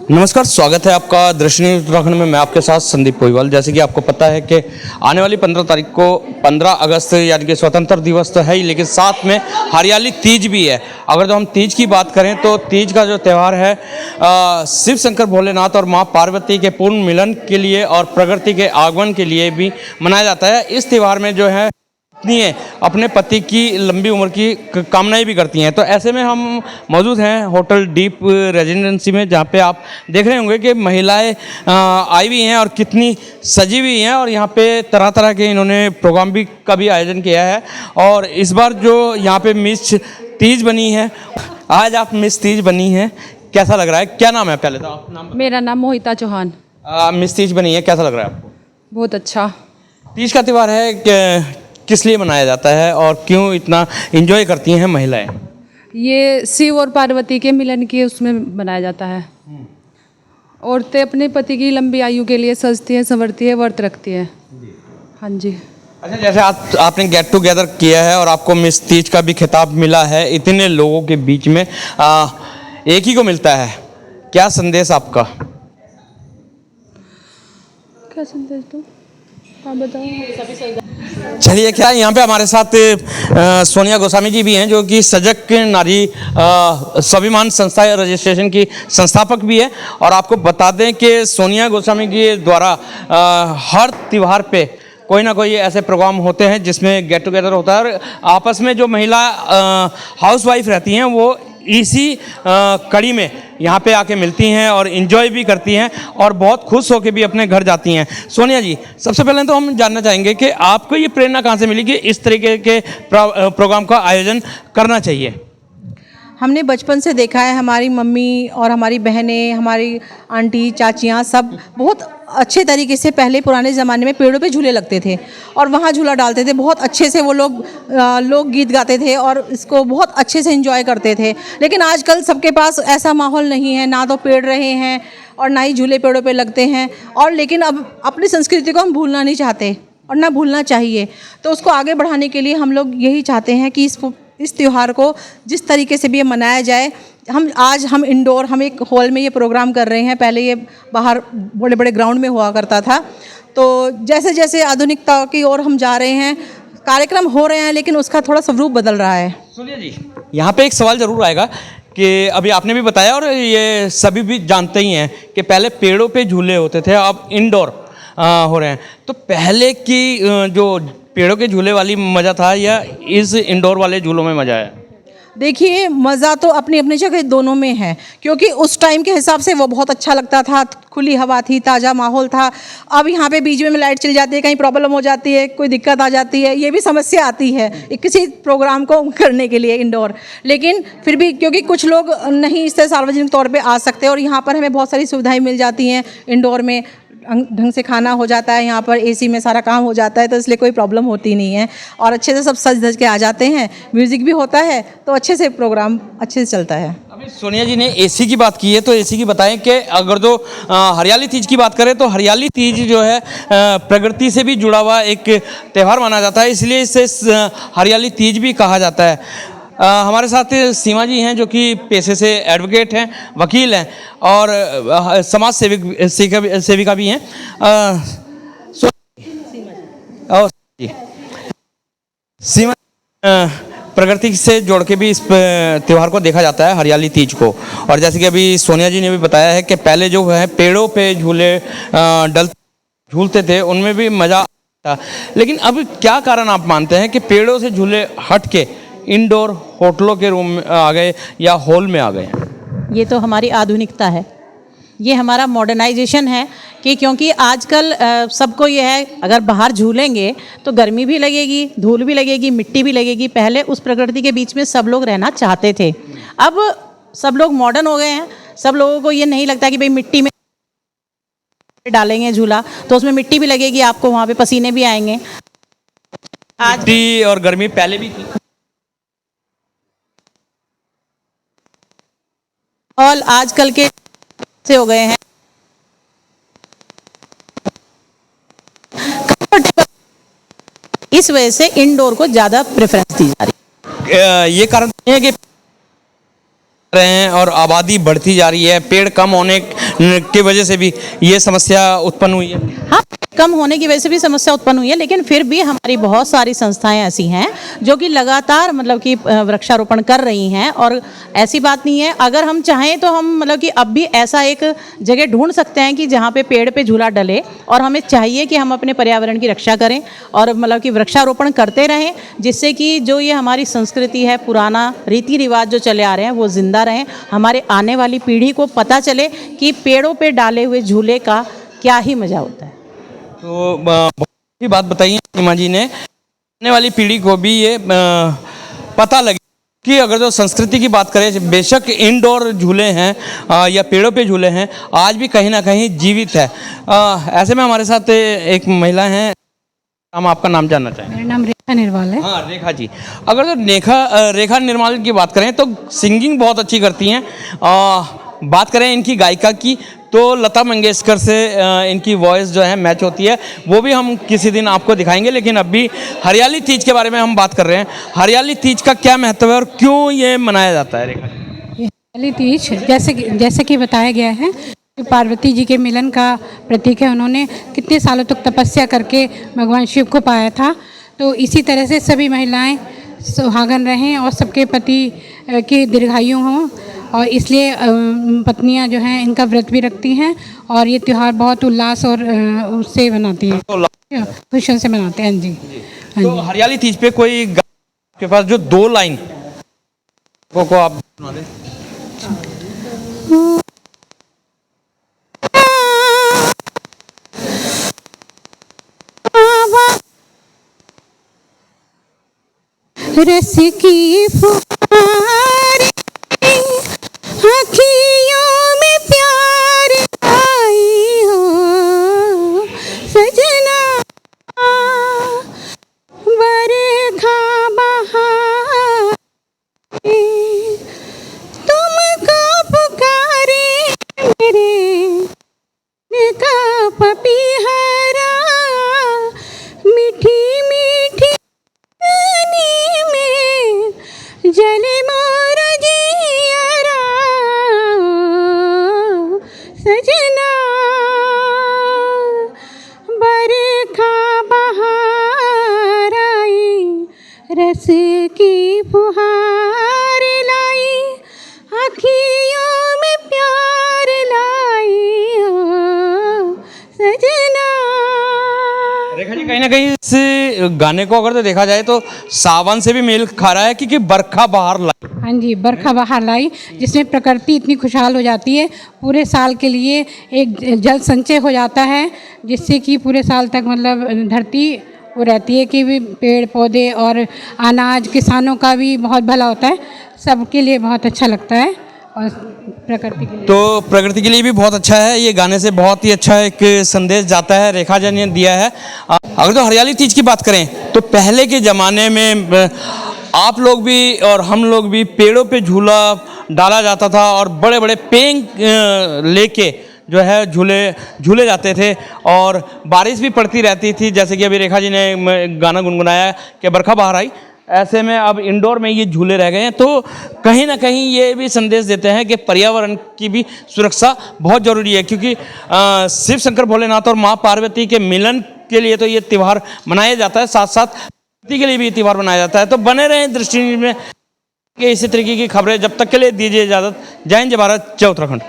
नमस्कार, स्वागत है आपका दृश्य न्यूज़ उत्तराखंड में। मैं आपके साथ संदीप पोईवाल। जैसे कि आपको पता है कि आने वाली 15 तारीख को 15 अगस्त यानी कि स्वतंत्र दिवस तो है ही, लेकिन साथ में हरियाली तीज भी है। अगर जो हम तीज की बात करें तो तीज का जो त्यौहार है शिव शंकर भोलेनाथ और माँ पार्वती के पूर्ण मिलन के लिए और प्रकृति के आगमन के लिए भी मनाया जाता है। इस त्यौहार में जो है अपने पति की लंबी उम्र की कामनाएं भी करती हैं। तो ऐसे में हम मौजूद हैं होटल डीप रेजिडेंसी में, जहाँ पे आप देख रहे होंगे कि महिलाएं आई हुई हैं और कितनी सजी हुई हैं, और यहाँ पे तरह तरह के इन्होंने प्रोग्राम का भी आयोजन किया है। और इस बार जो यहाँ पे मिस तीज बनी है, आज आप मिस तीज बनी हैं, कैसा लग रहा है? क्या नाम है पहले तो आप? नाम? मेरा नाम मोहिता चौहान। मिस तीज बनी है, कैसा लग रहा है आपको? बहुत अच्छा। तीज का त्यौहार है, किस लिए मनाया जाता है और क्यों इतना एंजॉय करती हैं महिलाएं? ये शिव और पार्वती के मिलन के उसमें मनाया जाता है। औरतें अपने पति की लंबी आयु के लिए सजती हैं, संवरती है, व्रत रखती हैं। हाँ जी। अच्छा, जैसे आपने गेट टुगेदर किया है और आपको मिस तीज का भी खिताब मिला है, इतने लोगों के बीच में एक ही को मिलता है, क्या संदेश आपका? क्या संदेश दूँ? हाँ बताओ। चलिए, क्या यहाँ पे हमारे साथ सोनिया गोस्वामी जी भी हैं, जो कि सजग नारी स्वाभिमान संस्था रजिस्ट्रेशन की संस्थापक भी है। और आपको बता दें कि सोनिया गोस्वामी के द्वारा हर त्यौहार पे कोई ना कोई ऐसे प्रोग्राम होते हैं जिसमें गेट टुगेदर होता है, और आपस में जो महिला हाउसवाइफ रहती हैं वो इसी कड़ी में यहाँ पे आके मिलती हैं और इन्जॉय भी करती हैं और बहुत खुश होकर भी अपने घर जाती हैं। सोनिया जी, सबसे पहले तो हम जानना चाहेंगे कि आपको ये प्रेरणा कहाँ से मिली कि इस तरीके के प्रोग्राम का आयोजन करना चाहिए? हमने बचपन से देखा है, हमारी मम्मी और हमारी बहनें, हमारी आंटी चाचियाँ सब बहुत अच्छे तरीके से पहले पुराने ज़माने में पेड़ों पे झूले लगते थे और वहाँ झूला डालते थे। बहुत अच्छे से वो लोग गीत गाते थे और इसको बहुत अच्छे से एंजॉय करते थे। लेकिन आजकल सबके पास ऐसा माहौल नहीं है, ना तो पेड़ रहे हैं और ना ही झूले पेड़ों पे लगते हैं। और लेकिन अब अपनी संस्कृति को हम भूलना नहीं चाहते और ना भूलना चाहिए। तो उसको आगे बढ़ाने के लिए हम लोग यही चाहते हैं कि इस त्यौहार को जिस तरीके से भी ये मनाया जाए। हम इंडोर, हम एक हॉल में ये प्रोग्राम कर रहे हैं। पहले ये बाहर बड़े बड़े ग्राउंड में हुआ करता था। तो जैसे जैसे आधुनिकता की ओर हम जा रहे हैं, कार्यक्रम हो रहे हैं, लेकिन उसका थोड़ा स्वरूप बदल रहा है। सोनिया जी, यहाँ पे एक सवाल ज़रूर आएगा कि अभी आपने भी बताया और ये सभी भी जानते ही हैं कि पहले पेड़ों पे झूले होते थे, अब इंडोर हो रहे हैं। तो पहले की जो पेड़ों के झूले वाली मज़ा था या इस इंडोर वाले झूलों में मज़ा है? देखिए, मज़ा तो अपनी अपनी जगह दोनों में है, क्योंकि उस टाइम के हिसाब से वो बहुत अच्छा लगता था, खुली हवा थी, ताज़ा माहौल था। अब यहाँ पे बीच में लाइट चली जाती है, कहीं प्रॉब्लम हो जाती है, कोई दिक्कत आ जाती है, ये भी समस्या आती है किसी प्रोग्राम को करने के लिए इंडोर। लेकिन फिर भी क्योंकि कुछ लोग नहीं इससे सार्वजनिक तौर पर आ सकते और यहाँ पर हमें बहुत सारी सुविधाएँ मिल जाती हैं। इंडोर में ढंग से खाना हो जाता है, यहाँ पर एसी में सारा काम हो जाता है, तो इसलिए कोई प्रॉब्लम होती नहीं है और अच्छे से सब सज धज के आ जाते हैं। म्यूज़िक भी होता है, तो अच्छे से प्रोग्राम अच्छे से चलता है। अभी सोनिया जी ने एसी की बात की है, तो एसी की बताएं कि अगर जो हरियाली तीज की बात करें तो हरियाली तीज जो है प्रकृति से भी जुड़ा हुआ एक त्यौहार माना जाता है, इसलिए इसे हरियाली तीज भी कहा जाता है। हमारे साथ सीमा जी हैं, जो कि पेशे से एडवोकेट हैं, वकील हैं और समाज सेविका भी हैं। सीमा, प्रकृति से जोड़ के भी इस त्यौहार को देखा जाता है, हरियाली तीज को। और जैसे कि अभी सोनिया जी ने भी बताया है कि पहले जो है पेड़ों पे झूलते थे, उनमें भी मज़ा आता। लेकिन अब क्या कारण आप मानते हैं कि पेड़ों से झूले हट के इंडोर होटलों के रूम में आ गए या हॉल में आ गए? ये तो हमारी आधुनिकता है, ये हमारा मॉडर्नाइजेशन है कि क्योंकि आजकल सबको ये है, अगर बाहर झूलेंगे तो गर्मी भी लगेगी, धूल भी लगेगी, मिट्टी भी लगेगी। पहले उस प्रकृति के बीच में सब लोग रहना चाहते थे। अब सब लोग मॉडर्न हो गए हैं, सब लोगों को ये नहीं लगता कि भाई मिट्टी में डालेंगे झूला तो उसमें मिट्टी भी लगेगी, आपको वहाँ पे पसीने भी आएंगे। आज मिट्टी और गर्मी पहले भी थी और आजकल के से हो गए हैं। इस वजह से इंडोर को ज़्यादा प्रेफरेंस दी जा रही है। ये कारण नहीं है कि रहे हैं और आबादी बढ़ती जा रही है, पेड़ कम होने की वजह से भी ये समस्या उत्पन्न हुई है? हाँ, कम होने की वजह से भी समस्या उत्पन्न हुई है, लेकिन फिर भी हमारी बहुत सारी संस्थाएं ऐसी हैं जो कि लगातार मतलब कि वृक्षारोपण कर रही हैं। और ऐसी बात नहीं है, अगर हम चाहें तो हम मतलब कि अब भी ऐसा एक जगह ढूंढ सकते हैं कि जहाँ पे पेड़ पे झूला डले, और हमें चाहिए कि हम अपने पर्यावरण की रक्षा करें और मतलब कि वृक्षारोपण करते रहें, जिससे कि जो ये हमारी संस्कृति है, पुराना रीति रिवाज जो चले आ रहे हैं वो जिंदा रहें, हमारे आने वाली पीढ़ी को पता चले कि पेड़ों पे डाले हुए झूले का क्या ही मज़ा होता है। तो बहुत ही बात बताई है सीमा जी ने, आने वाली पीढ़ी को भी ये पता लगे कि अगर जो संस्कृति की बात करें, बेशक इंडोर झूले हैं या पेड़ों पे झूले हैं, आज भी कहीं ना कहीं जीवित है। ऐसे में हमारे साथ एक महिला हैं, हम आपका नाम जानना चाहेंगे। मेरा नाम रेखा निर्वाल है। हाँ, रेखा जी। अगर जो रेखा निर्माल की बात करें तो सिंगिंग बहुत अच्छी करती हैं। बात करें इनकी गायिका की तो लता मंगेशकर से इनकी वॉइस जो है मैच होती है, वो भी हम किसी दिन आपको दिखाएंगे। लेकिन अभी हरियाली तीज के बारे में हम बात कर रहे हैं। हरियाली तीज का क्या महत्व है और क्यों ये मनाया जाता है रेखा जी? हरियाली तीज जैसे कि बताया गया है कि पार्वती जी के मिलन का प्रतीक है। उन्होंने कितने सालों तक तपस्या करके भगवान शिव को पाया था। तो इसी तरह से सभी महिलाएं सुहागन रहें और सबके पति की दीर्घायु हों, और इसलिए पत्नियां जो हैं इनका व्रत भी रखती हैं और ये त्यौहार बहुत उल्लास और उससे मनाती हैं, खुशियों से मनाते हैं। जी हाँ तो जी। हरियाली तीज पे कोई के पास जो 2 लाइन को आप सुना दें। रस की फुहार अखियों में प्यार आई हो सजना, बरखा बहार तुमको पुकारे मेरे का पपीहरा, मीठी मीठी में जले मोर जियरा सजना, बरखा बहार आई रस की फुहार लाई, अखियों में प्यार लाई हो सजना। रेखा जी, कहीं ना कहीं इस गाने को अगर तो देखा जाए तो सावन से भी मेल खा रहा है, क्योंकि बरखा बहार लाई। हाँ जी, बरखा बहार लाई, जिसमें प्रकृति इतनी खुशहाल हो जाती है, पूरे साल के लिए एक जल संचय हो जाता है, जिससे कि पूरे साल तक मतलब धरती वो रहती है कि भी पेड़ पौधे और अनाज किसानों का भी बहुत भला होता है, सबके लिए बहुत अच्छा लगता है और प्रकृति के लिए। तो प्रकृति के लिए भी बहुत अच्छा है। ये गाने से बहुत ही अच्छा एक संदेश जाता है, रेखा जी ने दिया है। अगर तो हरियाली तीज की बात करें तो पहले के ज़माने में आप लोग भी और हम लोग भी पेड़ों पे झूला डाला जाता था और बड़े बड़े पेंग लेके जो है झूले जाते थे और बारिश भी पड़ती रहती थी। जैसे कि अभी रेखा जी ने गाना गुनगुनाया कि बरखा बहार आई, ऐसे में अब इंडोर में ये झूले रह गए हैं। तो कहीं ना कहीं ये भी संदेश देते हैं कि पर्यावरण की भी सुरक्षा बहुत ज़रूरी है, क्योंकि शिव शंकर भोलेनाथ और माँ पार्वती के मिलन के लिए तो ये त्यौहार मनाया जाता है, साथ साथ प्रकृति के लिए भी त्यौहार मनाया जाता है। तो बने रहें दृष्टि में कि इसी तरीके की खबरें। जब तक के लिए दीजिए इजाज़त। जय हिंद, जय भारत, जय उत्तराखंड।